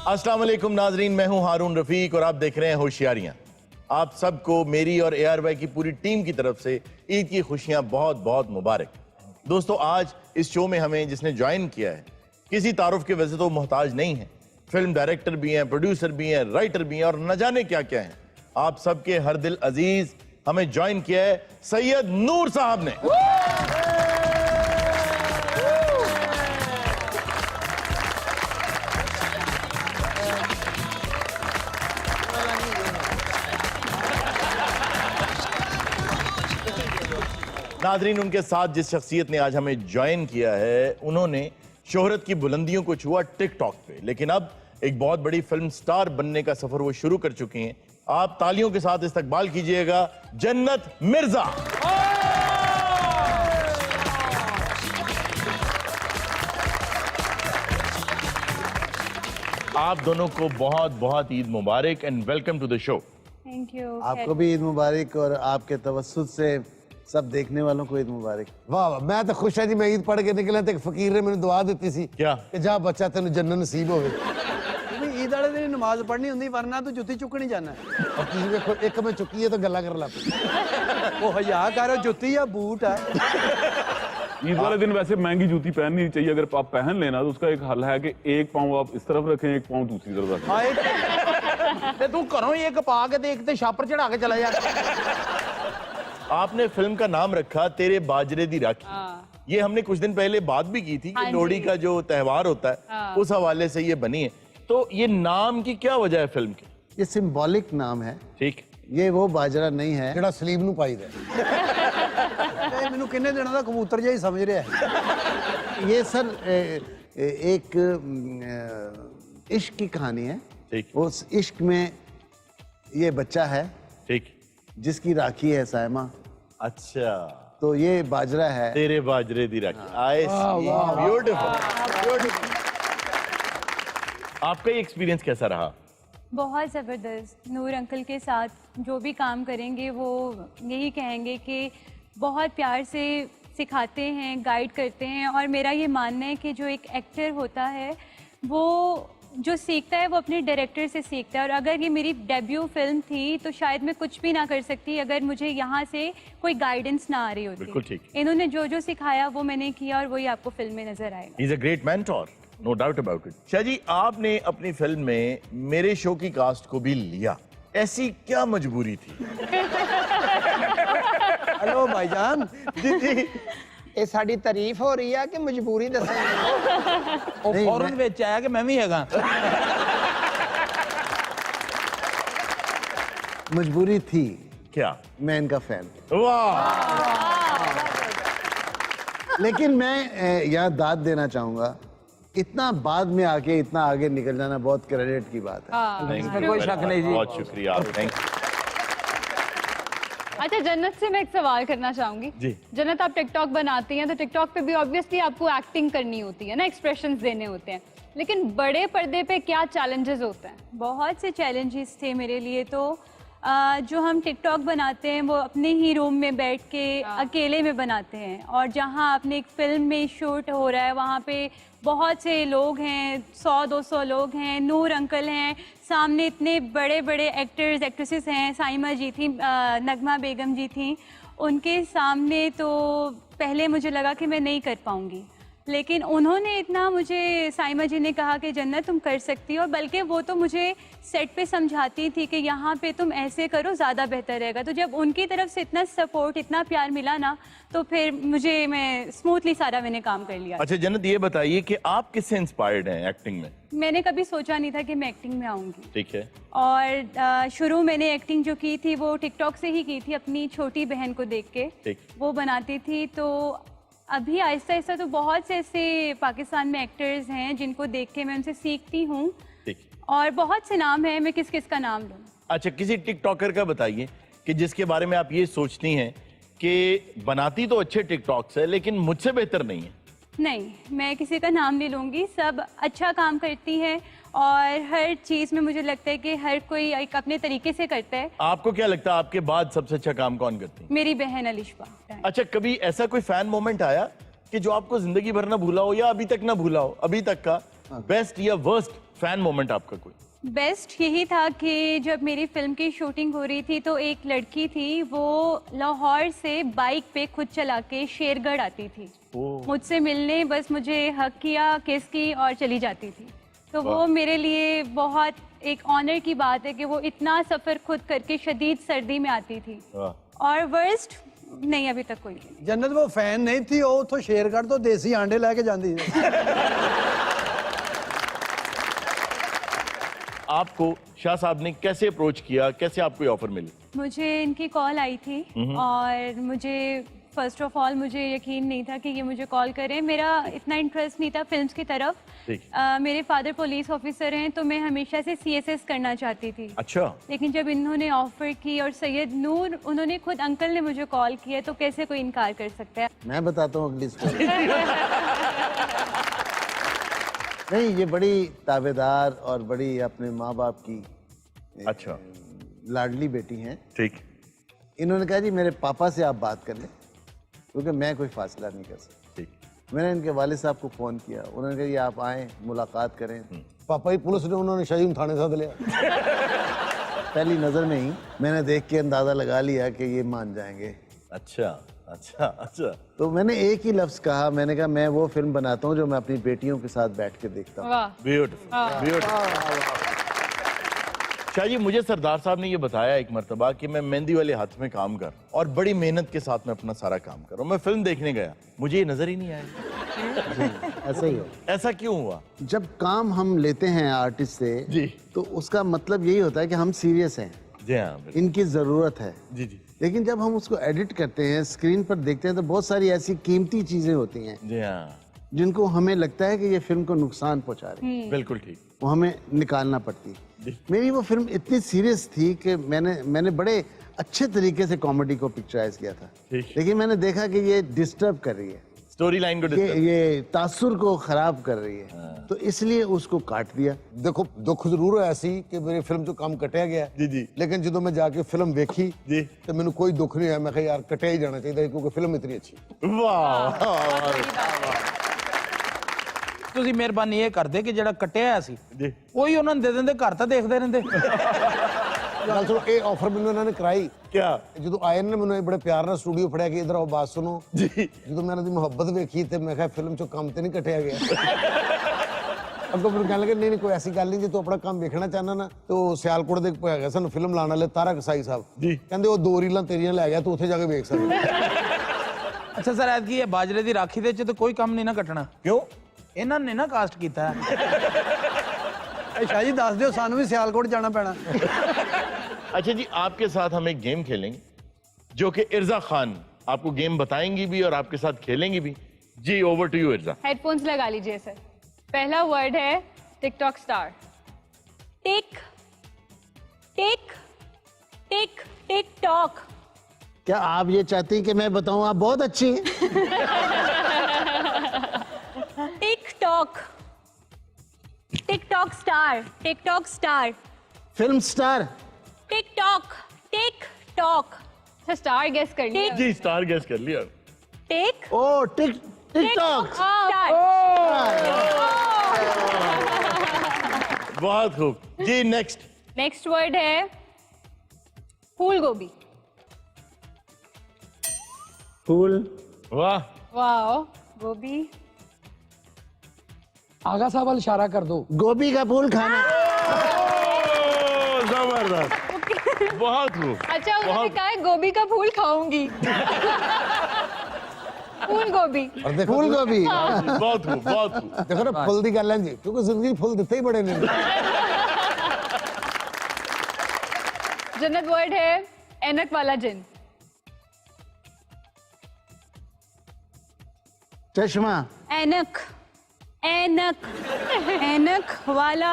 अस्सलाम वालेकुम नाजरीन, मैं हूं हारून रफीक और आप देख रहे हैं होशियारियां। आप सबको मेरी और ARY की पूरी टीम की तरफ से ईद की खुशियां बहुत बहुत मुबारक। दोस्तों, आज इस शो में हमें जिसने ज्वाइन किया है, किसी तारुफ के वजह तो मोहताज नहीं है। फिल्म डायरेक्टर भी हैं, प्रोड्यूसर भी हैं, राइटर भी हैं और न जाने क्या क्या हैं। आप सबके हर दिल अजीज हमें ज्वाइन किया है सैयद नूर साहब ने। नाजरीन, उनके साथ जिस शख्सियत ने आज हमें ज्वाइन किया है, उन्होंने शोहरत की बुलंदियों को छुआ टिकटॉक पे, लेकिन अब एक बहुत बड़ी फिल्म स्टार बनने का सफर वो शुरू कर चुकी हैं। आप तालियों के साथ इस्तकबाल कीजिएगा जन्नत मिर्जा। आप दोनों को बहुत बहुत ईद मुबारक and welcome to the show. Thank you. आपको भी ईद मुबारक और आपके तवस्सुत से सब देखने वालों को ईद मुबारक। वाह वाह, मैं तो खुश है जी। मैं ईद पढ़ के निकला तो एक फकीर ने मैंने दुआ दी सी क्या कि जा बच्चा तेन जन्नत नसीब होवे। ईद वाले दिन नमाज पढ़नी होंगी, वरना तो जुत्ती चुकनी जाना। और तुम देखो, एक मैं चुकी है तो गल्ला कर ला। वो हया कर, जुत्ती या बूट है। ईद वाले दिन वैसे महंगी जूती पहननी चाहिए। अगर आप पहन लेना तो उसका एक हल है कि एक पाँव आप इस तरफ रखें, एक पाँव दूसरी तरफ रखें। तू घरों एक पा के देखते छापर चढ़ा के चला जा। आपने फिल्म का नाम रखा तेरे बाजरे दी राखी। ये हमने कुछ दिन पहले बात भी की थी कि लोहड़ी का जो त्योहार होता है उस हवाले से ये बनी है। तो ये नाम की क्या वजह है फिल्म की? ये सिंबॉलिक नाम है। ठीक, ये वो बाजरा नहीं है जेड़ा सलीब नू पाई दे। मैनू किन्ने दिनों का कबूतर जिहा ही समझ रहा है। ये सर एक इश्क की कहानी है। ठीक, उस इश्क में ये बच्चा है ठीक, जिसकी राखी है सायमा। अच्छा, तो ये बाजरा है। तेरे बाजरे दी राखी। आई सी, ब्यूटीफुल ब्यूटीफुल। आपका ये एक्सपीरियंस कैसा रहा? बहुत ज़बरदस्त। नूर अंकल के साथ जो भी काम करेंगे वो यही कहेंगे कि बहुत प्यार से सिखाते हैं, गाइड करते हैं। और मेरा ये मानना है कि जो एक एक्टर होता है वो जो सीखता है वो अपने डायरेक्टर से सीखता है। और अगर ये मेरी डेब्यू फिल्म थी तो शायद मैं कुछ भी ना कर सकती अगर मुझे यहाँ से कोई गाइडेंस ना आ रही होती। बिल्कुल ठीक। इन्होंने जो जो सिखाया वो मैंने किया और वही आपको फिल्म में नजर आएगा। He is a great mentor, no doubt about it. Shah ji, आपने अपनी फिल्म में मेरे शो की कास्ट को भी लिया, ऐसी क्या मजबूरी थी? हेलो भाईजान। जी जी, ਇਹ ਸਾਡੀ ਤਾਰੀਫ ਹੋ ਰਹੀ ਆ ਕਿ ਮਜਬੂਰੀ ਦੱਸਣੀ? ਉਹ ਫੌਰਨ ਵਿੱਚ ਆਇਆ ਕਿ ਮੈਂ ਵੀ ਹੈਗਾ। मजबूरी थी, क्या? मैं इनका फैन। वाह, लेकिन मैं यहाँ दाद देना चाहूंगा, इतना बाद में आके इतना आगे निकल जाना बहुत क्रेडिट की बात है। इसमें कोई शक नहीं जी। बहुत शुक्रिया, थैंक यू। अच्छा, जन्नत से मैं एक सवाल करना चाहूंगी। जी। जन्नत, आप टिकटॉक बनाती हैं तो टिकटॉक पे भी ऑब्वियसली आपको एक्टिंग करनी होती है ना, एक्सप्रेशंस देने होते हैं, लेकिन बड़े पर्दे पे क्या चैलेंजेस होते हैं? बहुत से चैलेंजेस थे मेरे लिए। तो जो हम टिकटॉक बनाते हैं वो अपने ही रूम में बैठ के अकेले में बनाते हैं, और जहाँ अपने एक फिल्म में शूट हो रहा है वहाँ पे बहुत से लोग हैं, 100-200 लोग हैं, नूर अंकल हैं, सामने इतने बड़े बड़े एक्टर्स एक्ट्रेसेस हैं, साइमा जी थी, नगमा बेगम जी थी, उनके सामने तो पहले मुझे लगा कि मैं नहीं कर पाऊँगी, लेकिन उन्होंने इतना मुझे, साइमा जी ने कहा कि जन्नत तुम कर सकती हो, बल्कि वो तो मुझे सेट पे समझाती थी कि यहाँ पे तुम ऐसे करो ज़्यादा बेहतर रहेगा। तो जब उनकी तरफ से इतना सपोर्ट, इतना प्यार मिला ना, तो फिर मैं स्मूथली सारा मैंने काम कर लिया। अच्छा जन्नत, ये बताइए कि आप किससे इंस्पायर्ड हैं एक्टिंग में? मैंने कभी सोचा नहीं था कि मैं एक्टिंग में आऊँगी। ठीक है। और शुरू मैंने एक्टिंग जो की थी वो टिकटॉक से ही की थी, अपनी छोटी बहन को देख के। ठीक। वो बनाती थी, तो अभी आहिस्ता आहिस्ता तो बहुत से ऐसे पाकिस्तान में एक्टर्स हैं जिनको देख के मैं उनसे सीखती हूँ, और बहुत से नाम हैं, मैं किस किस का नाम लूँ? अच्छा, किसी टिकटॉकर का बताइए कि जिसके बारे में आप ये सोचती हैं कि बनाती तो अच्छे टिकटॉक्स है लेकिन मुझसे बेहतर नहीं है। नहीं, मैं किसी का नाम नहीं लूँगी, सब अच्छा काम करती है और हर चीज़ में मुझे लगता है कि हर कोई एक अपने तरीके से करता है। आपको क्या लगता है आपके बाद सबसे अच्छा काम कौन करती है? मेरी बहन अलिशबा। अच्छा, कभी ऐसा कोई फैन मोमेंट आया कि जो आपको जिंदगी भर ना भूला हो या अभी तक ना भूला हो, अभी तक का, बेस्ट या वर्स्ट फैन मोमेंट आपका कोई? बेस्ट यही था कि जब मेरी फिल्म की शूटिंग हो रही थी तो एक लड़की थी, वो लाहौर से बाइक पे खुद चला के शेरगढ़ आती थी मुझसे मिलने, बस मुझे हक किया, किस की और चली जाती थी। तो वो मेरे लिए बहुत एक ऑनर की बात है कि वो इतना सफ़र खुद करके शदीद सर्दी में आती थी। और वर्स्ट नहीं, अभी तक कोई नहीं। जन्नत वो फैन नहीं थी, वो तो शेरगढ़ तो देसी आंडे लेके जाती थी। आपको शाह साहब ने कैसे अप्रोच किया, कैसे आपको ये ऑफर मिली? मुझे इनकी कॉल आई थी और मुझे फर्स्ट ऑफ ऑल मुझे यकीन नहीं था कि ये मुझे कॉल करें। मेरा इतना इंटरेस्ट नहीं था फिल्म्स की तरफ। मेरे फादर पुलिस ऑफिसर हैं तो मैं हमेशा से CSS करना चाहती थी। अच्छा। लेकिन जब इन्होंने ऑफर की और सैयद नूर, उन्होंने खुद अंकल ने मुझे कॉल किया, तो कैसे कोई इनकार कर सकता है। मैं बताता हूँ अगली स्टोरी। नहीं, ये बड़ी ताबेदार और बड़ी अपने माँ बाप की अच्छा लाडली बेटी हैं। ठीक। इन्होंने कहा जी मेरे पापा से आप बात कर लें, क्योंकि मैं कोई फासला नहीं कर सकता। ठीक। मैंने इनके वालिद साहब को फ़ोन किया, उन्होंने कहा ये आप आएँ, मुलाकात करें। पापा ही पुलिस ने उन्होंने शाहीन थाने साथ लिया। पहली नज़र में ही मैंने देख के अंदाज़ा लगा लिया कि ये मान जाएंगे। अच्छा अच्छा अच्छा। तो मैंने एक ही लफ्ज़ कहा, मैंने कहा मैं वो फिल्म बनाता हूँ जो मैं अपनी बेटियों के साथ बैठ के देखता हूँ। वाह। Beautiful beautiful. शाह जी, मुझे सरदार साहब ने ये बताया एक मर्तबा कि मैं मेहंदी वाले हाथ में काम कर और बड़ी मेहनत के साथ में अपना सारा काम कर रहा हूँ। मैं फिल्म देखने गया, मुझे ये नजर ही नहीं आया। ऐसा ही हो। ऐसा क्यों हुआ? जब काम हम लेते हैं आर्टिस्ट से जी, तो उसका मतलब यही होता है कि हम सीरियस हैं, जी हाँ, बिल्कुल। इनकी ज़रूरत है। जी जी लेकिन जब हम उसको एडिट करते हैं, स्क्रीन पर देखते हैं, तो बहुत सारी ऐसी कीमती चीज़ें होती हैं जी हाँ, जिनको हमें लगता है कि ये फिल्म को नुकसान पहुंचा रही है, बिल्कुल ठीक। वो हमें निकालना पड़ती है। मेरी वो फिल्म इतनी सीरियस थी कि मैंने बड़े अच्छे तरीके से कॉमेडी को पिक्चराइज किया था, ठीक। लेकिन मैंने देखा कि ये डिस्टर्ब कर रही है, स्टोरी लाइन को ये तासुर को खराब कर रही है, तो इसलिए उसको काट दिया। देखो दुख जरूर है ऐसी कि मेरी फिल्म चो काम कटिया गया। जी जी। लेकिन जो मैं जाके फिल्म देखी जी, तो मैंने कोई दुख नहीं आया। मैं कहा यार कटिया ही जाना चाहिए क्योंकि फिल्म इतनी अच्छी। वाह। ਤੁਸੀਂ ਮਿਹਰਬਾਨੀ ਇਹ ਕਰਦੇ ਕਿ ਜਿਹੜਾ ਕੱਟਿਆ ਹੋਇਆ ਸੀ ਜੀ, ਉਹੀ ਉਹਨਾਂ ਨੂੰ ਦੇ ਦਿੰਦੇ, ਘਰ ਤਾਂ ਦੇਖਦੇ ਰਹਿੰਦੇ। ਗੱਲ ਸੁਣੋ, ਇਹ ਆਫਰ ਮੈਨੂੰ ਇਹਨਾਂ ਨੇ ਕਰਾਈ। क्या? ਜਦੋਂ ਆਏ ਨੇ ਮੈਨੂੰ ਇਹ ਬੜੇ ਪਿਆਰ ਨਾਲ ਸਟੂਡੀਓ ਫੜਿਆ ਕਿ ਇਧਰ ਆਓ ਬਾਤ ਸੁਣੋ जी, ਜਦੋਂ ਮੈਂ ਇਹਨਾਂ ਦੀ ਮੁਹੱਬਤ ਵੇਖੀ ਤੇ ਮੈਂ ਕਿਹਾ ਫਿਲਮ ਚੋਂ ਕੰਮ ਤੇ ਨਹੀਂ ਕੱਟਿਆ ਗਿਆ। ਅੱਗੋਂ ਮੈਨੂੰ ਕਹਿਣ ਲੱਗੇ ਨਹੀਂ ਕੋਈ ਐਸੀ ਗੱਲ ਨਹੀਂ, ਜੇ ਤੂੰ ਆਪਣਾ ਕੰਮ ਵੇਖਣਾ ਚਾਹਨਾ ਨਾ ਤੇ ਉਹ ਸਿਆਲਕੋਟ ਦੇ ਹੈਗਾ ਸਾਨੂੰ ਫਿਲਮ ਲਾਉਣ ਵਾਲੇ ਤਾਰਾ ਕਸਾਈ ਸਾਹਿਬ ਜੀ। ਕਹਿੰਦੇ ਉਹ 2 ਰੀਲਾਂ ਤੇਰੀਆਂ ਲੈ ਗਿਆ, ਤੂੰ ਉੱਥੇ ਜਾ ਕੇ ਵੇਖ ਸਕਦਾ। ਅੱਛਾ ਸਰ, ਐਤਕੀ ਇਹ ਬਾਜਰੇ ਦੀ ਰਾਖੀ ਦੇ ਚ ਤਾਂ ਕੋਈ ਕੰਮ ਨਹੀਂ ਨਾ ਕੱਟਣਾ। क्यों? ਇਹਨਾਂ ਨੇ ਨਾ ਕਾਸਟ ਕੀਤਾ ਹੈ। ਇਹ ਸ਼ਾਹ ਜੀ ਦੱਸ ਦਿਓ, ਸਾਨੂੰ ਵੀ ਸਿਆਲਕੋਟ ਜਾਣਾ ਪੈਣਾ। अच्छा जी, आपके साथ हम एक गेम खेलेंगे जो कि इर्जा खान आपको गेम बताएंगी भी और आपके साथ खेलेंगी भी। जी, ओवर टू यू इर्जा। हेडफोन्स लगा लीजिए सर। पहला वर्ड है टिकटॉक स्टार। टिक टिक टिक टिक टॉक। क्या आप ये चाहती हैं कि मैं बताऊं आप बहुत अच्छी हैं? Tick tock, TikTok star, TikTok star, film star. TikTok, tick tock, अच्छा स्टार गेस कर लिया। जी, स्टार गेस कर लिया। टिक ओ टिकटॉक। बहुत खूब जी। नेक्स्ट। नेक्स्ट वर्ड है फूल गोभी। फूल। वाह। वाओ, गोभी। आगा साहब वाल इशारा कर दो। गोभी का फूल खाना। जबरदस्त, बहुत खूब। अच्छा उन्होंने कहा है गोभी का फूल खाऊंगी। फूल गोभी। और देखो फूल गोभी। बहुत खूब, बहुत खूब। देखो ना फुल दी गल है जी, क्योंकि जिंदगी फुल दिते ही बड़े ने। जन्नत वर्ड है ऐनक वाला जिन। चश्मा। ऐनक, ऐनक, ऐनक वाला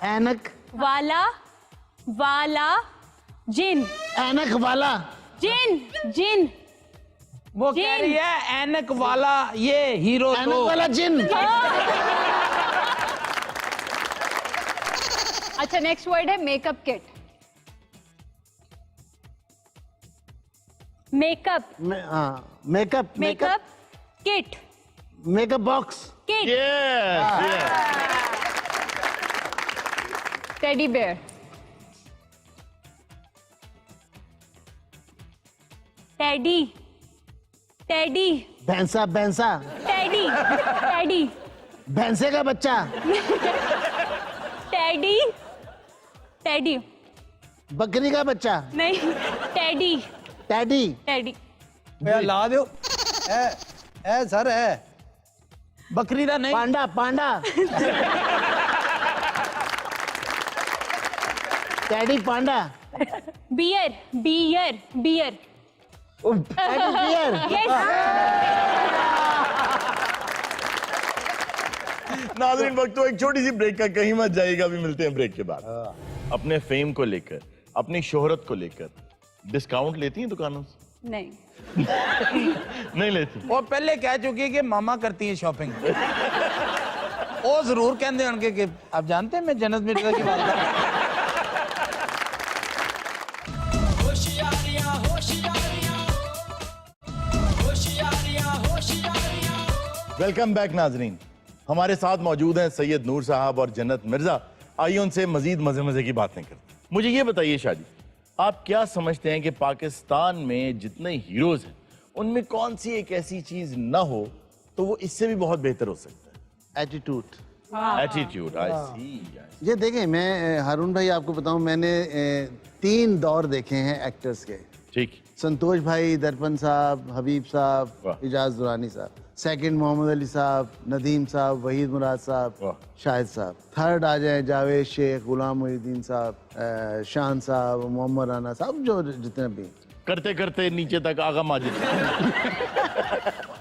ऐनक वाला, वाला जिन, ऐनक वाला। जिन, जिन। वो कह रही है ऐनक वाला ये हीरो ऐनक तो। वाला जिन। अच्छा नेक्स्ट वर्ड है makeup kit. Makeup, makeup, makeup kit, makeup box, kit, yes teddy bear, teddy, teddy, भैंसा, भैंसा, टेडी, टेडी, भैंसे का बच्चा, टेडी, टेडी, बकरी का बच्चा, नहीं, टेडी, टैडी, टेडी, यार ला दो ए सर है बकरी दा नहीं, panda, panda, teddy panda, bear, bear, bear, teddy bear. नाज़रीन, वक्त तो एक छोटी सी ब्रेक का, कहीं मत जाइएगा, अभी मिलते हैं ब्रेक के बाद। अपने फेम को लेकर, अपनी शोहरत को लेकर डिस्काउंट लेती हैं दुकानों से? नहीं, नहीं लेती। वो पहले कह चुकी है कि मामा करती है शॉपिंग। वो जरूर कहते होंगे कि आप जानते हैं मैं जन्नत मिर्जा की बात कर रहा हूं। वेलकम बैक नाजरीन, हमारे साथ मौजूद हैं सैयद नूर साहब और जन्नत मिर्जा। आइए उनसे मजीद मजे मजे की बातें करते हैं। मुझे ये बताइए शादी, आप क्या समझते हैं कि पाकिस्तान में जितने हीरोज हैं उनमें कौन सी एक ऐसी चीज ना हो तो वो इससे भी बहुत बेहतर हो सकता है? एटीट्यूड। एटीट्यूड। आई सी। ये देखें, मैं हारून भाई आपको बताऊं, मैंने 3 दौर देखे हैं एक्टर्स के। ठीक। संतोष भाई, दर्पण साहब, हबीब साहब, वाह। इजाज दुरानी साहब। सेकंड मोहम्मद अली साहब, नदीम साहब, वहीद मुराद साहब, वाह। शाहिद साहब। थर्ड आ जाए जावेद शेख, गुलाम मुहिद्दीन साहब, शान साहब, मोहम्मद राना साहब, जो जितने भी। करते करते नीचे तक आगा माजिद।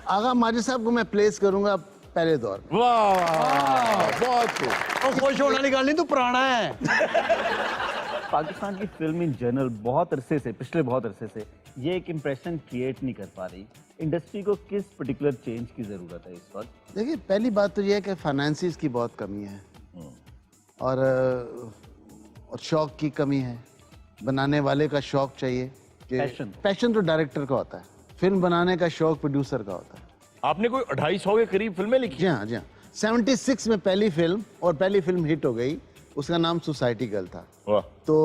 आगा माजिद साहब को मैं प्लेस करूंगा पहले दौर में। वाह, बहुत खूब। ਉਹ ਖੁਸ਼ ਹੋਣ ਵਾਲੀ ਗੱਲ ਨਹੀਂ, ਤੂੰ ਪੁਰਾਣਾ ਹੈ। पाकिस्तान की फिल्म इन जनरल बहुत अरसे से, पिछले बहुत अरसे से ये एक इम्प्रेशन क्रिएट नहीं कर पा रही। इंडस्ट्री को किस पर्टिकुलर चेंज की जरूरत है इस वक्त? देखिए, पहली बात तो यह है कि फाइनेंसिस की बहुत कमी है और शौक की कमी है। बनाने वाले का शौक चाहिए कि पैशन तो डायरेक्टर का होता है, फिल्म बनाने का शौक प्रोड्यूसर का होता है। आपने कोई 250 के करीब फिल्में लिखी? जी हाँ, जी हाँ। 76 में पहली फिल्म, और पहली फिल्म हिट हो गई, उसका नाम सोसाइटी गर्ल था। वाह। तो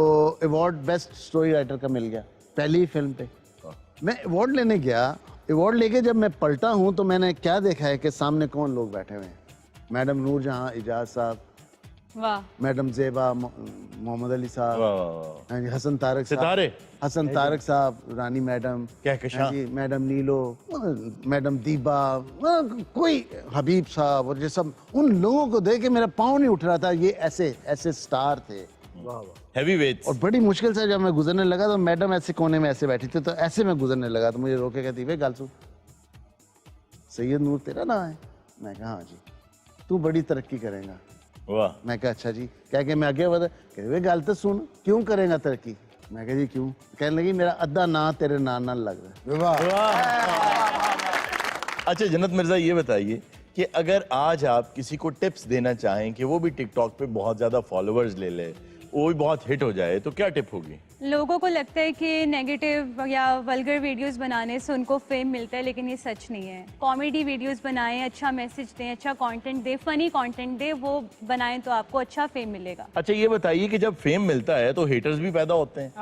अवार्ड बेस्ट स्टोरी राइटर का मिल गया पहली ही फिल्म पे। मैं अवार्ड लेने गया, अवार्ड लेके जब मैं पलटा हूँ तो मैंने क्या देखा है कि सामने कौन लोग बैठे हुए हैं। मैडम नूरजहां, इजाज साहब, वाह, मैडम जेबा, मोहम्मद अली साहब, वाह। हाँ जी, हसन तारक साहब, सितारे। हसन तारक साहब, रानी मैडम, कहकशां। हाँ जी, मैडम नीलो, मैडम दीबा, कोई हबीब साहब, और ये सब, उन लोगों को देख के मेरा पाँव नहीं उठ रहा था। ये ऐसे ऐसे स्टार थे, हैवी वेट्स। और बड़ी मुश्किल से जब मैं गुजरने लगा तो मैडम ऐसे कोने में ऐसे बैठी थी, तो ऐसे मैं गुजरने लगा तो मुझे रोके कहती, वे गालसू, सैयद नूर तेरा नाम है? मैं कहा हाँ जी। तू बड़ी तरक्की करेगा। वाह। मैं कहा अच्छा जी। क्या कि मैं आगे बढ़ा, कह वे गल तो सुन, क्यों करेगा तरक्की? मैं कहा जी क्यों? कहने लगी मेरा अद्धा ना तेरे नाम लग रहा है। अच्छा जन्नत मिर्जा, ये बताइए कि अगर आज आप किसी को टिप्स देना चाहें कि वो भी टिकटॉक पे बहुत ज्यादा फॉलोअर्स ले ले, वो भी बहुत हिट हो जाए, तो क्या टिप होगी? लोगों को लगता है कि नेगेटिव या वल्गर वीडियोस बनाने से उनको फेम मिलता है, लेकिन ये सच नहीं है। कॉमेडी वीडियोस बनाएं, अच्छा मैसेज दें, अच्छा कंटेंट दें, फनी कंटेंट दें, वो बनाएं तो आपको अच्छा फेम मिलेगा। अच्छा ये बताइए कि जब फेम मिलता है तो हेटर्स भी पैदा होते हैं,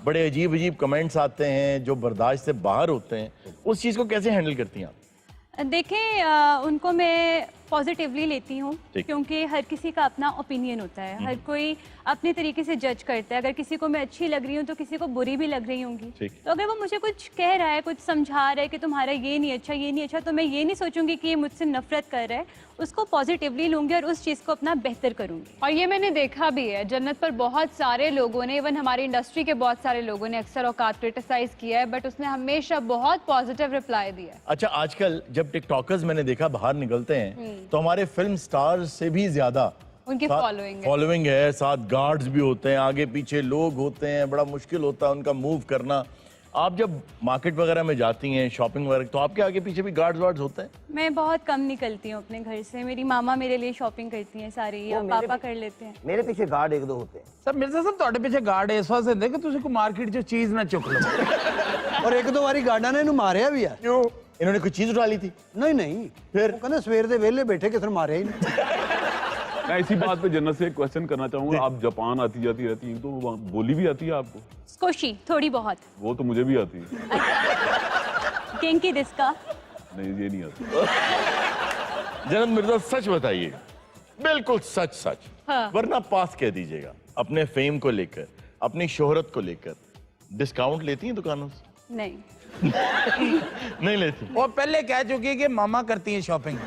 बड़े अजीब अजीब कमेंट्स आते हैं जो बर्दाश्त से बाहर होते हैं, उस चीज को कैसे हैंडल करती हैं आप? देखें, उनको मैं पॉजिटिवली लेती हूँ, क्योंकि हर किसी का अपना ओपिनियन होता है, हर कोई अपने तरीके से जज करता है। अगर किसी को मैं अच्छी लग रही हूँ तो किसी को बुरी भी लग रही होंगी। तो अगर वो मुझे कुछ कह रहा है, कुछ समझा रहा है कि तुम्हारा ये नहीं अच्छा, ये नहीं अच्छा, तो मैं ये नहीं सोचूंगी कि ये मुझसे नफरत कर रहा है, उसको पॉजिटिवली लूंगी और उस चीज़ को अपना बेहतर करूंगी। और ये मैंने देखा भी है जन्नत पर, बहुत सारे लोगों ने, इवन हमारी इंडस्ट्री के बहुत सारे लोगों ने अक्सर औकात क्रिटिसाइज किया है, बट उसने हमेशा बहुत पॉजिटिव रिप्लाई दिया है। अच्छा, आजकल जब टिकटॉकर्स मैंने देखा बाहर निकलते हैं तो हमारे फिल्म स्टार्स से भी ज्यादा उनकी फॉलोइंग है, साथ गार्ड्स भी होते हैं, आगे पीछे लोग होते हैं, बड़ा मुश्किल होता है उनका मूव करना। आप जब मार्केट वगैरह में जाती हैं, शॉपिंग वगैरह, तो आपके आगे पीछे भी गार्ड्स वार्ड्स होते हैं? मैं बहुत कम निकलती हूँ अपने घर से। मेरी मामा मेरे लिए शॉपिंग करती हैं सारी, या पापा कर लेते हैं। मेरे पीछे गार्ड एक दो होते हैं। सर मिर्जा साहब ਤੁਹਾਡੇ ਪਿੱਛੇ ਗਾਰਡ ਇਸ ਵਾਸਤੇ ਹੁੰਦੇ ਕਿ ਤੁਸੀਂ ਕੋਈ ਮਾਰਕੀਟ 'ਚੋਂ ਚੀਜ਼ ਨਾ ਚੁੱਕ ਲਵੋ। ਔਰ ਇੱਕ ਦੋ ਵਾਰੀ ਗਾਰਡਾਂ ਨੇ ਇਹਨੂੰ ਮਾਰਿਆ ਵੀ ਆ। क्यों? इन्होंने कोई चीज उठा ली थी? ਨਹੀਂ ਨਹੀਂ ਫਿਰ? ਉਹ ਕਹਿੰਦੇ ਸਵੇਰ ਦੇ ਵਿਹਲੇ ਬੈਠੇ ਕਿਸੇ ਨੂੰ ਮਾਰਿਆ ਹੀ ਨਹੀਂ। मैं इसी बात पे जन्नत से एक क्वेश्चन करना चाहूंगा। आप जापान आती जाती रहती हैं, तो वहाँ बोली भी आती है आपको? स्कोशी थोड़ी बहुत। वो तो मुझे भी आती है। केंकी दिस्का? नहीं, ये नहीं आती। जन्नत मिर्जा सच बताइए, बिल्कुल सच सच, हाँ। वरना पास कह दीजिएगा। अपने फेम को लेकर, अपनी शोहरत को लेकर डिस्काउंट लेती हैं दुकानों से? नहीं। नहीं लेती। वो पहले कह चुकी है कि मामा करती हैं शॉपिंग।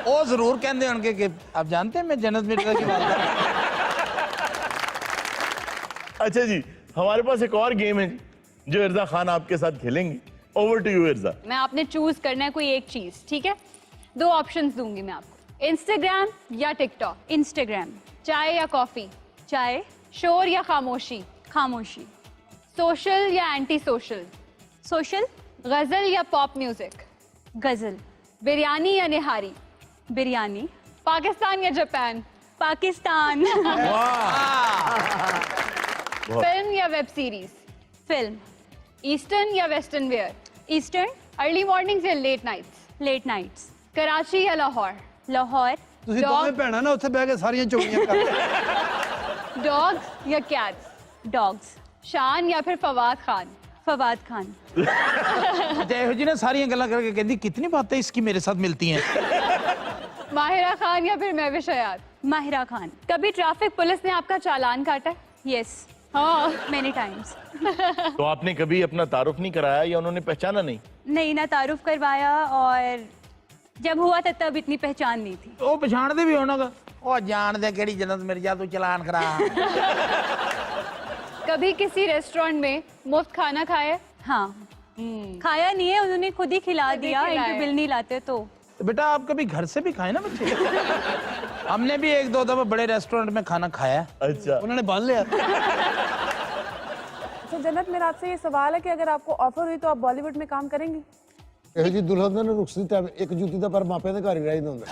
वो जरूर कहते होंगे कि आप जानते हैं मैं जन्नत मिर्जा की बात कर रहा हूं। अच्छा जी, हमारे पास एक और गेम है जी, जो इर्जा खान आपके साथ खेलेंगी। Over to you Irza. मैं आपने चूज करना है कोई एक चीज, ठीक है? 2 ऑप्शंस दूंगी मैं आपको, इंस्टाग्राम या टिकटॉक। इंस्टाग्राम। चाय या कॉफी? चाय। शोर या खामोशी? खामोशी। सोशल या एंटी सोशल? सोशल। गजल या पॉप म्यूजिक? गजल। बिरयानी या निहारी? बिरयानी। पाकिस्तान या जापान? पाकिस्तान। फिल्म या वेब सीरीज? फिल्म। ईस्टर्न या western wear? Eastern. Early mornings या late nights? Late nights. Karachi या लाहौर? लाहौर। ਤੁਸੀਂ ਦੋਵੇਂ ਭੈਣਾਂ ਨਾ ਉੱਥੇ ਬਹਿ ਕੇ ਸਾਰੀਆਂ ਚੁਗਲੀਆਂ ਕਰਦੇ। डॉग्स या कैट्स? डॉग्स। शान या फिर फवाद खान? फवाद खान। अच्छा ਇਹੋ ਜਿਹੀ ਨਾ ਸਾਰੀਆਂ ਗੱਲਾਂ ਕਰਕੇ ਕਹਿੰਦੀ कितनी बातें इसकी मेरे साथ मिलती हैं। माहिरा खान या फिर महविश हयात? माहिरा खान। कभी ट्रैफिक पुलिस ने आपका चालान काटा है? यस, हाँ। Many times. तो आपने कभी अपना तारुफ नहीं कराया या उन्होंने पहचाना नहीं? नहीं, ना तारुफ करवाया, और जब हुआ था तब इतनी पहचान नहीं थी। ਉਹ ਪਛਾਣਦੇ ਵੀ ਹੋਣਾਗਾ। ਉਹ ਜਾਣਦੇ ਕਿਹੜੀ ਜन्नत मिर्जा तू चलान करा। कभी किसी रेस्टोरेंट में मुफ्त खाना खाया? हाँ। खाया नहीं है, उन्होंने खुद ही खिला खुद ही दिया, खिलाया। इनके बिल नहीं लाते तो। तो बेटा आप कभी घर से भी खाए ना बच्चे। हमने भी 1-2 दफा बड़े रेस्टोरेंट में खाना खाया। अच्छा। ਉਹਨਾਂ ਨੇ ਬੰਨ ਲਿਆ। तो जन्नत मेरा आपसे ये सवाल है कि अगर आपको ऑफर हुई तो आप बॉलीवुड में काम करेंगी? ਇਹੋ ਜੀ ਦੁਲਹਨ ਦਾ ਰੁਖਸਤੀ ਤਾਂ ਇੱਕ ਜੁੱਤੀ ਦਾ ਪਰ ਮਾਪਿਆਂ ਦੇ ਘਰ ਹੀ ਰਹਿ ਜਾਂਦਾ ਹੁੰਦਾ।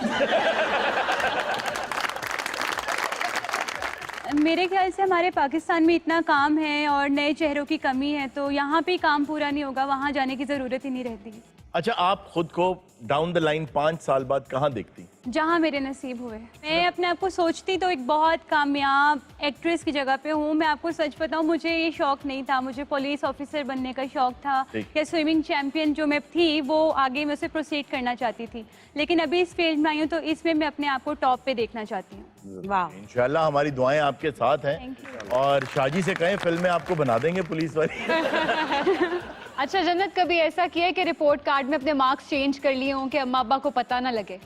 मेरे ख्याल से हमारे पाकिस्तान में इतना काम है और नए चेहरों की कमी है, तो यहाँ पे काम पूरा नहीं होगा, वहाँ जाने की जरूरत ही नहीं रहती। अच्छा, आप खुद को डाउन द लाइन 5 साल बाद कहाँ देखती? जहाँ मेरे नसीब हुए। मैं अपने आप को सोचती तो एक बहुत कामयाब एक्ट्रेस की जगह पे हूँ। मैं आपको सच बताऊँ, मुझे ये शौक नहीं था। मुझे पुलिस ऑफिसर बनने का शौक था, या स्विमिंग चैंपियन जो मैं थी वो आगे मैं उसे प्रोसीड करना चाहती थी। लेकिन अभी इस फील्ड में आई हूँ तो इसमें मैं अपने आप को टॉप पे देखना चाहती हूँ। वाह। इंशाल्लाह हमारी दुआएं आपके साथ हैं। Thank you. और शाजी से कहें फिल्में आपको बना देंगे पुलिस वाली। अच्छा जन्नत, कभी ऐसा किया है कि रिपोर्ट कार्ड में अपने मार्क्स चेंज कर लिए हों कि अम्मा अब्बा को पता ना लगे?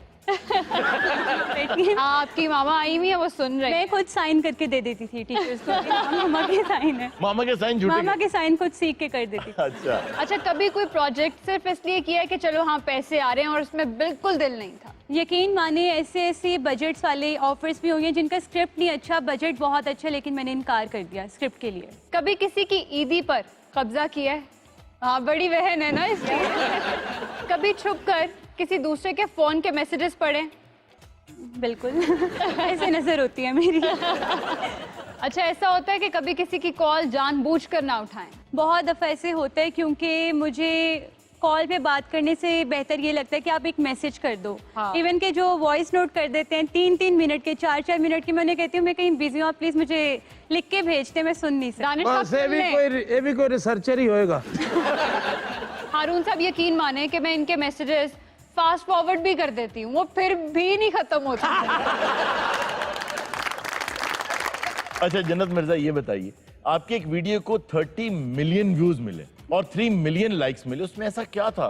आपकी मामा आई हुई है, वो सुन रहे मैं हैं। खुद साइन करके दे देती थी टीचर्स को कि हाँ, मामा के साइन है। मामा के साइन झूठे? मामा के साइन खुद सीख के कर देती थी। अच्छा। अच्छा, कभी कोई प्रोजेक्ट सिर्फ इसलिए किया है कि चलो हाँ पैसे आ रहे हैं और उसमें बिल्कुल दिल नहीं था? यकीन माने ऐसे ऐसे बजट्स वाले ऑफर्स भी हुए हैं जिनका स्क्रिप्ट नहीं अच्छा, बजट बहुत अच्छा, लेकिन मैंने इनकार कर दिया स्क्रिप्ट के लिए। कभी किसी की ईदी पर कब्जा किया है? हाँ, बड़ी बहन है ना इसलिए। कभी छुप कर किसी दूसरे के फोन के मैसेजेस पढ़े? बिल्कुल। ऐसे नजर होती है मेरी। अच्छा, ऐसा होता है कि कभी किसी की कॉल जानबूझकर ना उठाएं? बहुत दफ़ा ऐसे होता है, क्योंकि मुझे कॉल पे बात करने से बेहतर ये लगता है कि आप एक मैसेज कर दो। हाँ। इवन के जो वॉइस नोट कर देते हैं 3-3 मिनट के, 4-4 मिनट के, मैं उन्हें कहती हूँ मैं कहीं बिजी हूँ, आप प्लीज मुझे लिख के भेजते, मैं सुन नहीं सकती। दानिश साहब बस ये सुन लें। भी कोई रिसर्चर ही होएगा। हारून साहब यकीन माने कि मैं इनके मैसेजेस फास्ट फॉरवर्ड भी कर देती हूँ, वो फिर भी नहीं खत्म होता। अच्छा जन्नत मिर्जा, ये बताइए, आपके एक वीडियो को 30 मिलियन व्यूज मिले और 3 मिलियन लाइक्स मिले, उसमें ऐसा क्या था?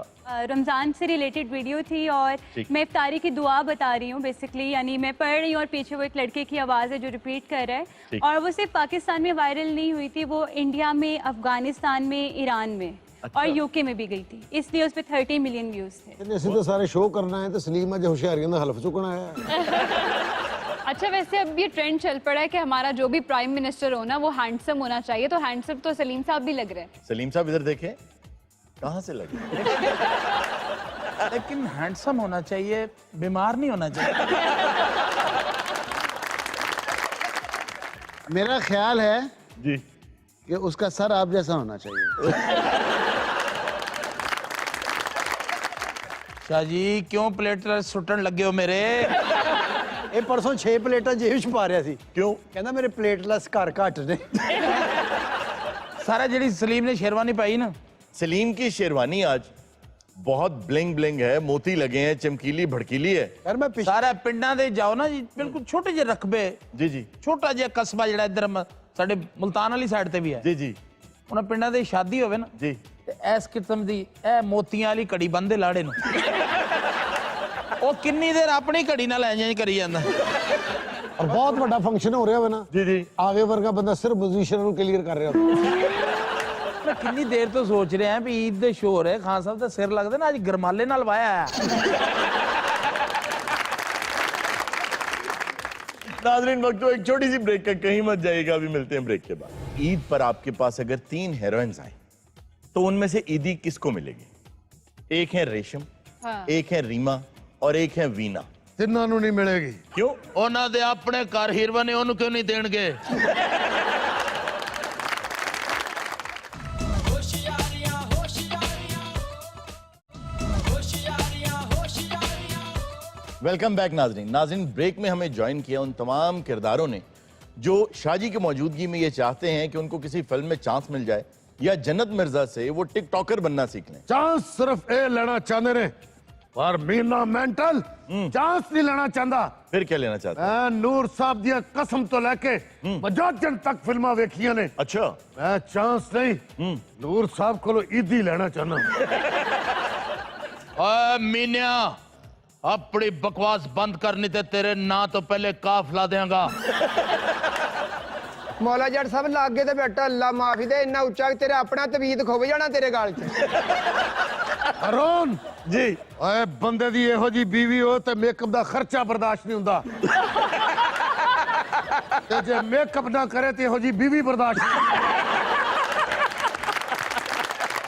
रमज़ान से रिलेटेड वीडियो थी और मैं इफ्तारी की दुआ बता रही हूँ बेसिकली, यानी मैं पढ़ रही हूँ और पीछे वो एक लड़के की आवाज़ है जो रिपीट कर रहा है, और वो सिर्फ पाकिस्तान में वायरल नहीं हुई थी, वो इंडिया में, अफगानिस्तान में, ईरान में और यूके में भी गई थी, इसलिए उस पर 30 मिलियन व्यूज थे। ਅਸੀਂ ਤਾਂ ਸਾਰੇ ਸ਼ੋਅ ਕਰਨਾ ਹੈ ਤੇ ਸਲੀਮ ਅੱਜ ਹੁਸ਼ਿਆਰੀਆਂ ਦਾ ਹਲਫ ਚੁੱਕਣਾ ਹੈ। अच्छा वैसे अब ये ट्रेंड चल पड़ा है कि हमारा जो भी प्राइम मिनिस्टर हो ना वो हैंडसम होना चाहिए, तो हैंडसम तो सलीम साहब भी लग रहे हैं। सलीम साहब इधर देखें, कहाँ से लगे? लेकिन हैंडसम होना चाहिए, बीमार नहीं होना चाहिए। मेरा ख्याल है जी कि उसका सर आप जैसा होना चाहिए। शाह जी क्यों प्लेटर सुटन लगे हो मेरे? ਇਹ ਪਰਸੋਂ 6 ਪਲੇਟਾਂ ਜੇਬ ਚ ਪਾ ਰਿਹਾ ਸੀ। क्यों? ਕਹਿੰਦਾ ਮੇਰੇ ਪਲੇਟਲੈਸ ਘਰ ਘੱਟ ਨੇ। सारा ਜਿਹੜੀ सलीम ने शेरवानी पाई ना, सलीम की शेरवानी आज बहुत ब्लिंग ब्लिंग है, मोती लगे हैं, चमकीली भड़कीली है। ਯਾਰ ਮੈਂ ਪਿਛ सारा पिंडां दे जाओ ना जी, बिल्कुल छोटे जे रकबे, जी जी छोटा जिहा कस्बा ਜਿਹੜਾ ਇੱਧਰ ਸਾਡੇ ਮੁਲਤਾਨ ਵਾਲੀ ਸਾਈਡ ਤੇ ਵੀ ਹੈ, जी जी ਉਹਨਾਂ ਪਿੰਡਾਂ ਦੇ ਸ਼ਾਦੀ ਹੋਵੇ ਨਾ जी ਤੇ ਇਸ ਕਿਸਮ ਦੀ ਇਹ ਮੋਤੀਆਂ ਵਾਲੀ ਘੜੀ ਬੰਦੇ ਲਾੜੇ ਨੂੰ ਉਹ ਕਿੰਨੀ ਦੇਰ ਆਪਣੀ ਘੜੀ ਨਾਲ ਐਂ ਜਿਹਾ ਕਰੀ ਜਾਂਦਾ। ਔਰ ਬਹੁਤ ਵੱਡਾ ਫੰਕਸ਼ਨ ਹੋ ਰਿਹਾ ਹੋਵੇ ਨਾ जी जी ਆਗੇ ਵਰਗਾ ਬੰਦਾ ਸਿਰਫ ਪੋਜੀਸ਼ਨਾਂ ਨੂੰ ਕਲੀਅਰ ਕਰ ਰਿਹਾ ਹੁੰਦਾ। ਮੈਂ ਕਿੰਨੀ ਦੇਰ ਤੋਂ ਸੋਚ ਰਿਹਾ ਵੀ ਈਦ ਦੇ ਸ਼ੋਅ ਹੋ ਰਹੇ, ਖਾਨ ਸਾਹਿਬ ਦਾ ਸਿਰ ਲੱਗਦਾ ਨਾ, ਅੱਜ ਗਰਮਾਲੇ ਨਾਲ ਵਾਇਆ ਹੈ। नाज़रीन वक्त तो एक छोटी सी ब्रेक का, कहीं मत जाइएगा, अभी मिलते हैं ब्रेक के बाद। ईद पर आपके पास अगर 3 हीरोइंस आए तो उनमें से ईदी किसको मिलेगी? एक है रेशम, एक है रीमा और एक है वीना। ਤਿੰਨਾਂ ਨੂੰ ਨਹੀਂ ਮਿਲੇਗੀ। क्यों? ਉਹਨਾਂ ਦੇ ਆਪਣੇ ਘਰ ਹੀਰਵਾ ਨੇ ਉਹਨੂੰ ਕਿਉਂ ਨਹੀਂ ਦੇਣਗੇ? वेलकम बैक नाजरीन। नाजरीन ब्रेक में हमें ज्वाइन किया उन तमाम किरदारों ने जो शाजी की मौजूदगी में ये चाहते हैं कि उनको किसी फिल्म में चांस मिल जाए या जन्नत मिर्जा से वो टिकटॉकर बनना सीख लें। ਚਾਂਸ ਸਿਰਫ ਇਹ ਲੈਣਾ ਚਾਹੁੰਦੇ ਨੇ ਪਰ ਮੀਨਾ ਮੈਂਟਲ ਚਾਂਸ ਨਹੀਂ ਲੈਣਾ ਚਾਹੁੰਦਾ। फिर क्या लेना चाहते हैं? ਮੈਂ ਨੂਰ ਸਾਹਿਬ ਦੀਆਂ ਕਸਮ ਤੋਂ ਲੈ ਕੇ ਮਜਾਜਨ ਤੱਕ ਫਿਲਮਾਂ ਵੇਖੀਆਂ ਨੇ। अच्छा ਮੈਂ ਚਾਂਸ ਨਹੀਂ ਨੂਰ ਸਾਹਿਬ ਕੋਲੋਂ ਈਦੀ ਲੈਣਾ ਚਾਹੁੰਦਾ। ਓਏ ਮੀਨਿਆ अपनी बकवास बंद करनी ते तेरे ना तो पहले काफ ला देगा। ਮੌਲਾ ਜੱਟ ਸਾਹਿਬ ਲਾਗੇ ਤੇ ਬੈਠਾ, ਅੱਲਾ ਮਾਫੀ ਦੇ, ਇੰਨਾ ਉੱਚਾ ਕਿ ਤੇਰੇ ਆਪਣਾ ਤਵੀਦ ਖੁੱਭ ਜਾਣਾ ਤੇਰੇ ਗਾਲ 'ਚ। ਅਰੋਨ जी ਓਏ ਬੰਦੇ ਦੀ ਇਹੋ ਜੀ ਬੀਵੀ ਹੋ ਤੇ ਮੇਕਅਪ ਦਾ ਖਰਚਾ ਬਰਦਾਸ਼ਤ ਨਹੀਂ ਹੁੰਦਾ ਤੇ ਜੇ ਮੇਕਅਪ ਨਾ ਕਰੇ ਤੇ ਇਹੋ ਜੀ ਬੀਵੀ ਬਰਦਾਸ਼ਤ ਨਹੀਂ।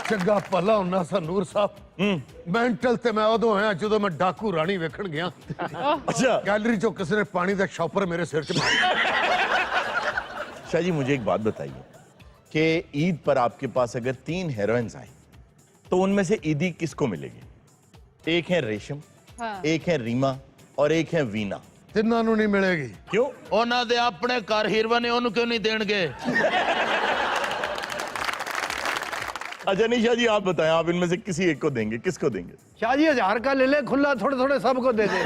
ਚੰਗਾ ਭਲਾ ਹੁੰਨਾ ਸਾ ਨੂਰ ਸਾਹਿਬ ਮੈਂਟਲ ਤੇ ਮੈਂ ਉਦੋਂ ਹੋਇਆ ਜਦੋਂ ਮੈਂ ਡਾਕੂ ਰਾਣੀ ਵੇਖਣ ਗਿਆ। अच्छा ਗੈਲਰੀ ਚੋਂ ਕਿਸੇ ਨੇ ਪਾਣੀ ਦਾ ਸ਼ਾਪਰ ਮੇਰੇ ਸਿਰ 'ਚ ਮਾਰਿਆ। शाह जी मुझे एक बात बताइए कि ईद पर आपके पास अगर 3 हीरोइंस आए तो उनमें से ईदी किसको मिलेगी? एक है रेशम, एक है रीमा और एक है वीना। ਤਿੰਨਾਂ ਨੂੰ ਨਹੀਂ ਮਿਲੇਗੀ। क्यों? ਉਹਨਾਂ ਦੇ ਆਪਣੇ ਘਰ ਹੀਰਵਾ ਨੇ ਉਹਨੂੰ ਕਿਉਂ ਨਹੀਂ ਦੇਣਗੇ? अच्छा निशा जी आप बताएं, आप इनमें से किसी एक को देंगे, किसको देंगे? शाह जी 1000 का ले ले खुला, थोड़े थोड़े सबको दे दे।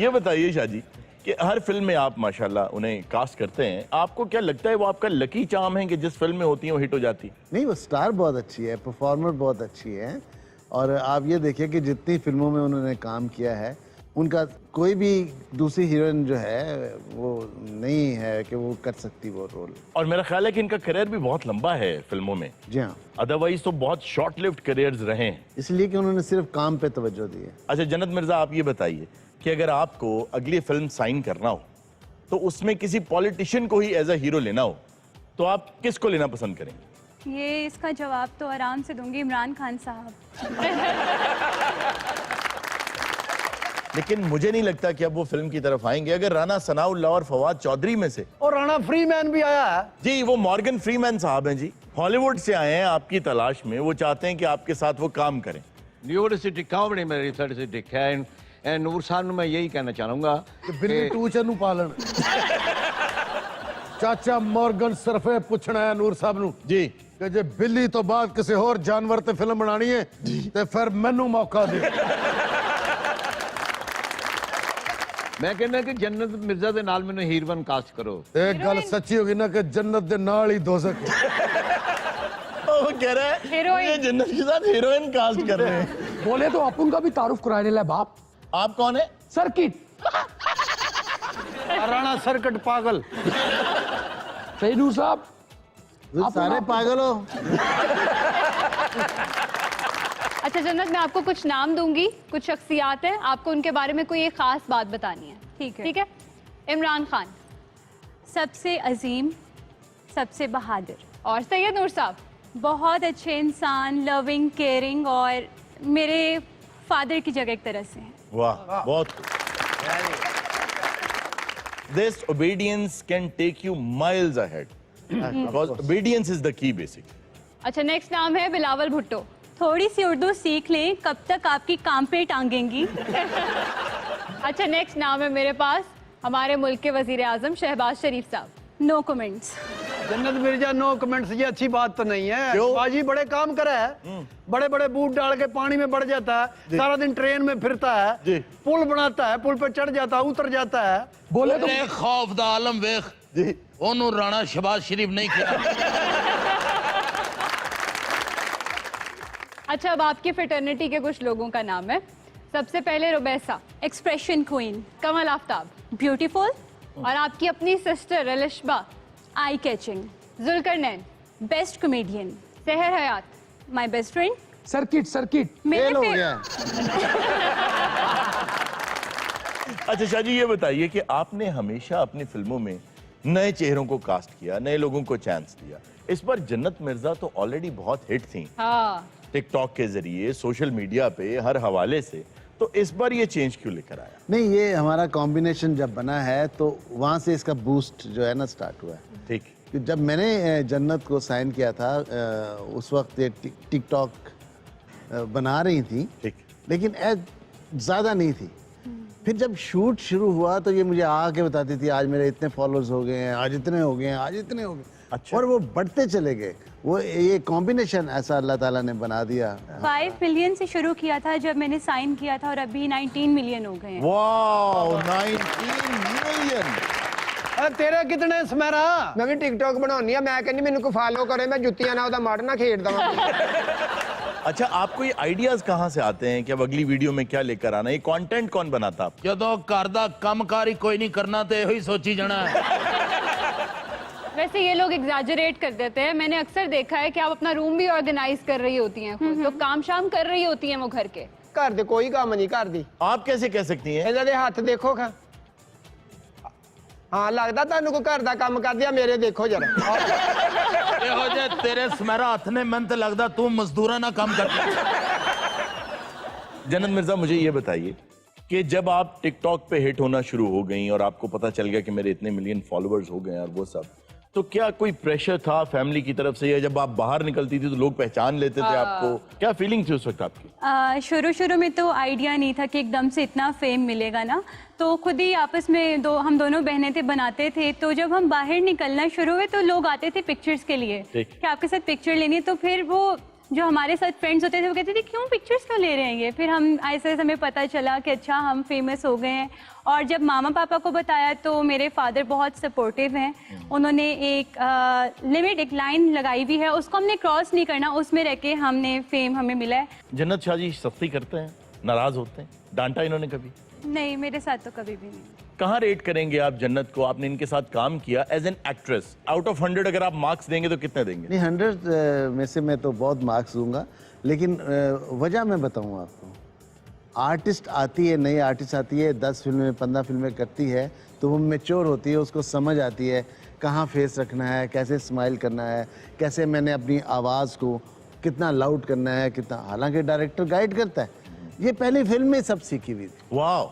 ये बताइए शाह जी कि हर फिल्म में आप माशाल्लाह उन्हें कास्ट करते हैं, आपको क्या लगता है वो आपका लकी चार्म है कि जिस फिल्म में होती है वो हिट हो जाती? नहीं, वो स्टार बहुत अच्छी है, परफॉर्मर बहुत अच्छी है, और आप ये देखिए कि जितनी फिल्मों में उन्होंने काम किया है उनका कोई भी दूसरी हीरोइन जो है वो नहीं है कि वो कर सकती वो रोल। और मेरा ख्याल है कि इनका करियर भी बहुत लंबा है फिल्मों में। जी हाँ, अदरवाइज तो बहुत शॉर्ट लिव्ड करियर्स रहे हैं, इसलिए कि उन्होंने सिर्फ काम पे तवज्जो दी है। अच्छा जन्नत मिर्जा आप ये बताइए कि अगर आपको अगली फिल्म साइन करना हो तो उसमें किसी पॉलिटिशियन को ही एज अ हीरो लेना हो तो आप किसको लेना पसंद करेंगे? ये इसका जवाब तो आराम से दूंगी इमरान खान साहब। लेकिन मुझे नहीं लगता कि अब वो फिल्म की तरफ आएंगे। अगर राना सनाउल्लाह और फवाद चौधरी में से, और राणा फ्रीमैन भी आया है जी, वो मॉर्गन फ्रीमैन साहब हैं जी, हॉलीवुड से आए हैं आपकी तलाश में, वो चाहते हैं कि आपके साथ वो काम करें। यूनिवर्सिटी कॉमेडी में रिसर्च है एंड नूर साहब ਨੂੰ ਮੈਂ यही कहना चाहूंगा ਕਿ ਬਿੱਲੀ ਟੂਚਰ ਨੂੰ ਪਾਲਣ। ਚਾਚਾ ਮੌਰਗਨ ਸਿਰਫ ਇਹ ਪੁੱਛਣਾ ਹੈ ਨੂਰ ਸਾਹਿਬ ਨੂੰ जी ਕਿ ਜੇ ਬਿੱਲੀ ਤੋਂ ਬਾਅਦ ਕਿਸੇ ਹੋਰ ਜਾਨਵਰ ਤੇ ਫਿਲਮ ਬਣਾਣੀ ਹੈ ਤੇ ਫਿਰ ਮੈਨੂੰ ਮੌਕਾ ਦੇ। ਮੈਂ ਕਹਿੰਦਾ ਕਿ ਜੰਨਤ ਮਿਰਜ਼ਾ ਦੇ ਨਾਲ ਮੈਨੂੰ ਹੀਰੋਇਨ ਕਾਸਟ ਕਰੋ। एक गल सच्ची होगी ना कि जन्नत दे नाल ही दोज़ख है। वो कह रहा है हीरोइन। ये जन्नत के साथ हीरोइन कास्ट कर रहे हैं। बोले तो अपन का भी तारुफ कराने ले बाप। आप कौन है? सर्किट राणा सर्किट पागल। सही नूर साहब, आप सारे पागल हो। अच्छा जन्नत, मैं आपको कुछ नाम दूंगी, कुछ शख्सियात हैं, आपको उनके बारे में कोई एक खास बात बतानी है। ठीक है। ठीक है। इमरान खान। सबसे अजीम, सबसे बहादुर। और सैयद नूर साहब। बहुत अच्छे इंसान, लविंग, केयरिंग और मेरे फादर की जगह एक तरह से हैं। वाह, बहुत This obedience can take you miles ahead because obedience is the key basically. अच्छा, नेक्स्ट नाम है बिलावल भुट्टो। थोड़ी सी उर्दू सीख लें, कब तक आपकी काम पे टांगेंगी। अच्छा, नेक्स्ट नाम है मेरे पास हमारे मुल्क के वजीर आजम शहबाज शरीफ साहब। No comments. Jannat Mirza no comments, ये अच्छी बात तो नहीं है। क्यों? बाजी बड़े काम करे है, बड़े बड़े बूट डाल के पानी में बढ़ जाता है, सारा दिन ट्रेन में फिरता है, पुल बनाता है, पुल पे चढ़ जाता है, उतर जाता है। बोले तो खौफ दा आलम वेख जी, ओनू राणा शहबाज शरीफ नहीं किया। अच्छा, अब आपकी फ्रेटर्निटी के कुछ लोगों का नाम है। सबसे पहले Rubaisa. Expression queen. Kamal Aftab. Beautiful. और आपकी अपनी sister Rilishba. Eye catching. Zulqarnain. Best comedian. Sahar Hayat. My best friend. Circuit circuit fail हो गया। अच्छा शाह जी, ये बताइए कि आपने हमेशा अपनी फिल्मों में नए चेहरों को कास्ट किया, नए लोगों को चांस दिया। इस बार जन्नत मिर्जा तो ऑलरेडी बहुत हिट थी, हाँ। टिकटॉक के जरिए, सोशल मीडिया पे, हर हवाले से, तो इस बार ये चेंज क्यों लेकर आया? नहीं, ये हमारा कॉम्बिनेशन जब बना है तो वहाँ से इसका बूस्ट जो है ना स्टार्ट हुआ है। ठीक। जब मैंने जन्नत को साइन किया था उस वक्त ये टिकटॉक बना रही थी, ठीक, लेकिन ज़्यादा नहीं थी। फिर जब शूट शुरू हुआ तो ये मुझे आके बताती थी आज मेरे इतने फॉलोअर्स हो गए हैं, आज इतने हो गए हैं, आज इतने हो गए। अच्छा। और वो बढ़ते चले गए। वो ये कॉम्बिनेशन ऐसा अल्लाह ताला ने बना दिया। 5 मिलियन से शुरू किया था जब मैंने साइन किया था और अभी 19 मिलियन हो गए हैं। Wow, 19 million. तेरे कितने स्मेरा? मैं भी टिकटॉक बनाउनी है, मैं कहनी मैनू को फॉलो करे, मैं जुत्तियां ना ओदा मारना खेड दवां। अच्छा, आपको ये आइडियाज कहाँ से आते हैं कि अब अगली वीडियो में क्या लेकर आना है? ये कंटेंट कौन बनाता है? जदों घर दा कामकार ही कोई नहीं करना तो यही सोची जाना है। वैसे ये लोग एग्जैजरेट कर देते हैं। मैंने अक्सर देखा है कि आप अपना रूम भी ऑर्गेनाइज कर रही होती हैं खुद, तो काम शाम कर रही होती हैं वो घर के। घर दे कोई काम नहीं कर दी। आप कैसे कह सकती हैं? इहदे हाथ देखो खा। हाँ, लगता तुहानू कोई घर दा काम कर दिया, मेरे देखो जरा। ਇਹੋ ਜੇ तेरे सुमेरा हथ ने मन तो लगता तू मजदूरा ना काम करता। जन्नत मिर्जा, मुझे ये बताइए कि जब आप टिकटॉक पे हिट होना शुरू हो गई और आपको पता चल गया कि मेरे इतने मिलियन फॉलोअर्स हो गए और वो सब, तो क्या कोई प्रेशर था फैमिली की तरफ से, या जब आप बाहर निकलती थी तो लोग पहचान लेते थे आपको? क्या फीलिंग थी उस वक्त आपकी? शुरू में तो आइडिया नहीं था कि एकदम से इतना फेम मिलेगा ना, तो खुद ही आपस में हम दोनों बहनें थे, बनाते थे। तो जब हम बाहर निकलना शुरू हुए तो लोग आते थे पिक्चर्स के लिए कि आपके साथ पिक्चर लेनी है। तो फिर वो जो हमारे साथ फ्रेंड्स होते थे वो कहते थे क्यों पिक्चर्स क्यों ले रहे हैं ये। फिर हम ऐसे हमें पता चला कि अच्छा हम फेमस हो गए हैं। और जब मामा पापा को बताया तो मेरे फादर बहुत सपोर्टिव हैं। उन्होंने एक लिमिट, एक लाइन लगाई हुई है, उसको हमने क्रॉस नहीं करना, उसमें रह के हमने फेम हमें मिला है। जन्नत शाह जी सख्ती करते हैं, नाराज होते हैं, डांटा इन्होंने कभी? नहीं, मेरे साथ तो कभी भी नहीं। कहाँ रेट करेंगे आप जन्नत को? आपने इनके साथ काम किया as an actress, out of 100 अगर आप मार्क्स देंगे तो कितने देंगे? नहीं, 100 में से मैं तो बहुत मार्क्स दूंगा, लेकिन वजह मैं बताऊंगा आपको। आर्टिस्ट आती है, नई आर्टिस्ट आती है, 10 फिल्में 15 फिल्में करती है, तो वो मैच्योर होती है, उसको समझ आती है कहाँ फेस रखना है, कैसे स्माइल करना है, कैसे मैंने अपनी आवाज़ को कितना लाउड करना है, कितना। हालांकि डायरेक्टर गाइड करता है, ये पहली फिल्म में सब सीखी हुई थी। वाह।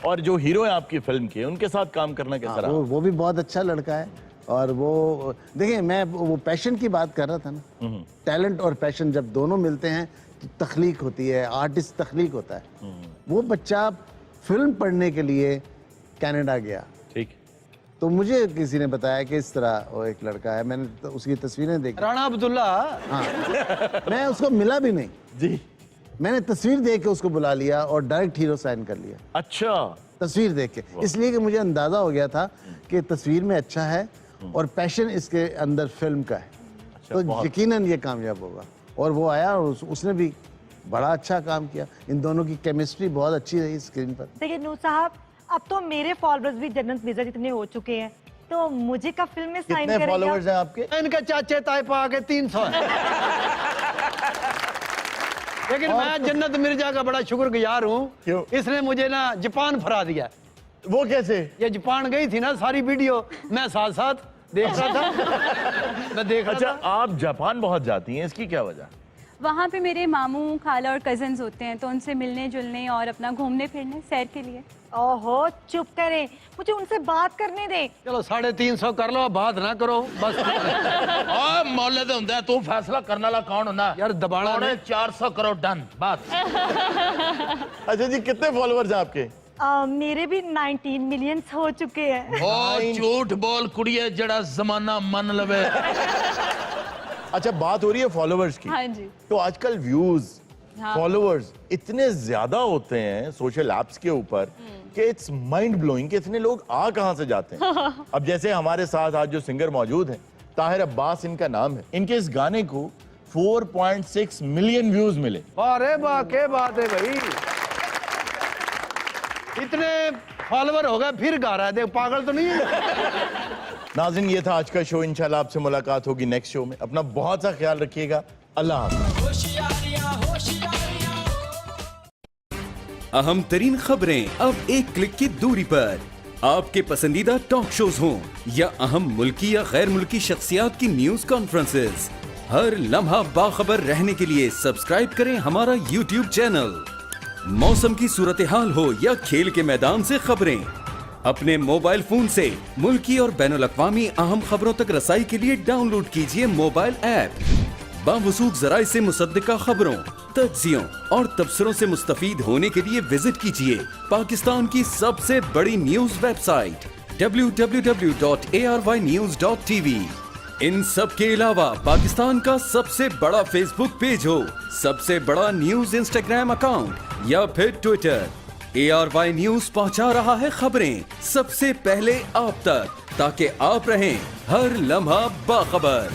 और जो हीरो है आपकी फिल्म के, उनके साथ काम करना कैसा रहा? वो भी बहुत अच्छा लड़का है। और वो देखिए, मैं वो पैशन की बात कर रहा था ना, टैलेंट और पैशन जब दोनों मिलते हैं तो तख्लीक होती है, आर्टिस्ट तख्लीक होता है। वो बच्चा फिल्म पढ़ने के लिए कनाडा गया, ठीक, तो मुझे किसी ने बताया कि इस तरह वो एक लड़का है, मैंने तो उसकी तस्वीरें देखी। राणा अब्दुल्ला। हाँ, मैं उसको मिला भी नहीं जी, मैंने तस्वीर देख के उसको बुला लिया और डायरेक्ट हीरो साइन कर लिया। अच्छा, तस्वीर देख के, इसलिए कि मुझे अंदाजा हो गया था कि तस्वीर में अच्छा है और पैशन इसके अंदर फिल्म का है, तो यकीनन ये कामयाब होगा। और वो आया और उसने भी बड़ा अच्छा काम किया। इन दोनों की केमिस्ट्री बहुत अच्छी रही स्क्रीन पर। देखिए नूर साहब, अब तो मेरे फॉलोअर्स भी जन्नत मिर्जा जितने हो चुके हैं, तो मुझे कब फिल्म में साइन कितने करेंगे? फॉलोअर्स हैं आपके? इनके चाचे ताए पा के 300 है। लेकिन मैं जन्नत मिर्जा का बड़ा शुक्रगुजार हूँ, क्यों? इसने मुझे ना जापान फरा दिया। वो कैसे? ये जापान गई थी ना, सारी वीडियो मैं साथ साथ देख रहा था। मैं देख अच्छा, रहा था। आप जापान बहुत जाती हैं, इसकी क्या वजह? वहाँ पे मेरे मामू खाला और कजन्स होते हैं, तो उनसे मिलने जुलने और अपना घूमने फिरने सैर के लिए। ओहो चुप करें, मुझे उनसे बात करने दे। चलो 350 कर लो, बात ना करो बस। और मौले दे हुंदा तू फैसला करने वाला कौन होना यार दबाना पौने नहीं। 400 करोड़ डन बात। अच्छा जी, कितने फॉलोअर्स हैं आपके? मेरे भी 19 मिलियन हो चुके हैं। ओ झूठ बोल कुड़िए, जड़ा जमाना मन लवे। अच्छा, बात हो रही है फॉलोअर्स की। हाँ जी। तो आजकल व्यूज, हाँ। फॉलोअर्स इतने ज्यादा होते हैं सोशल एप्स के ऊपर कि इट्स माइंड ब्लोइंग कि इतने लोग आ कहां से जाते हैं। अब जैसे हमारे साथ आज जो सिंगर मौजूद हैं, ताहिर अब्बास इनका नाम है, इनके इस गाने को 4.6 मिलियन व्यूज मिले। अरे वाह, क्या बात है भाई, इतने फॉलोवर हो गए फिर गा रहा है, देख पागल तो नहीं है। नाज़रीन, ये था आज का शो। इंशाल्लाह आपसे मुलाकात होगी नेक्स्ट शो में। अपना बहुत सा ख्याल रखिएगा। अल्लाह हाफ़िज़। अहम तरीन खबरें अब एक क्लिक की दूरी पर। आपके पसंदीदा टॉक शोज हों या अहम मुल्की या गैर मुल्की शख्सियात की न्यूज कॉन्फ्रेंसेस, हर लम्हा बाखबर रहने के लिए सब्सक्राइब करें हमारा YouTube चैनल। मौसम की सूरत हाल हो या खेल के मैदान से खबरें, अपने मोबाइल फोन से मुल्की और बैनुल-अक़वामी अहम खबरों तक रसाई के लिए डाउनलोड कीजिए मोबाइल ऐप। बावसूख ज़राए से मुसद्दिका खबरों, तज्ज़ियों और तबसरों से मुस्तफ़ीद होने के लिए विजिट कीजिए पाकिस्तान की सबसे बड़ी न्यूज वेबसाइट www.arynews.tv। इन सब के अलावा पाकिस्तान का सबसे बड़ा फेसबुक पेज हो, सबसे बड़ा न्यूज इंस्टाग्राम अकाउंट या फिर ट्विटर, ARY न्यूज पहुंचा रहा है खबरें सबसे पहले आप तक, ताकि आप रहें हर लम्हा बाखबर।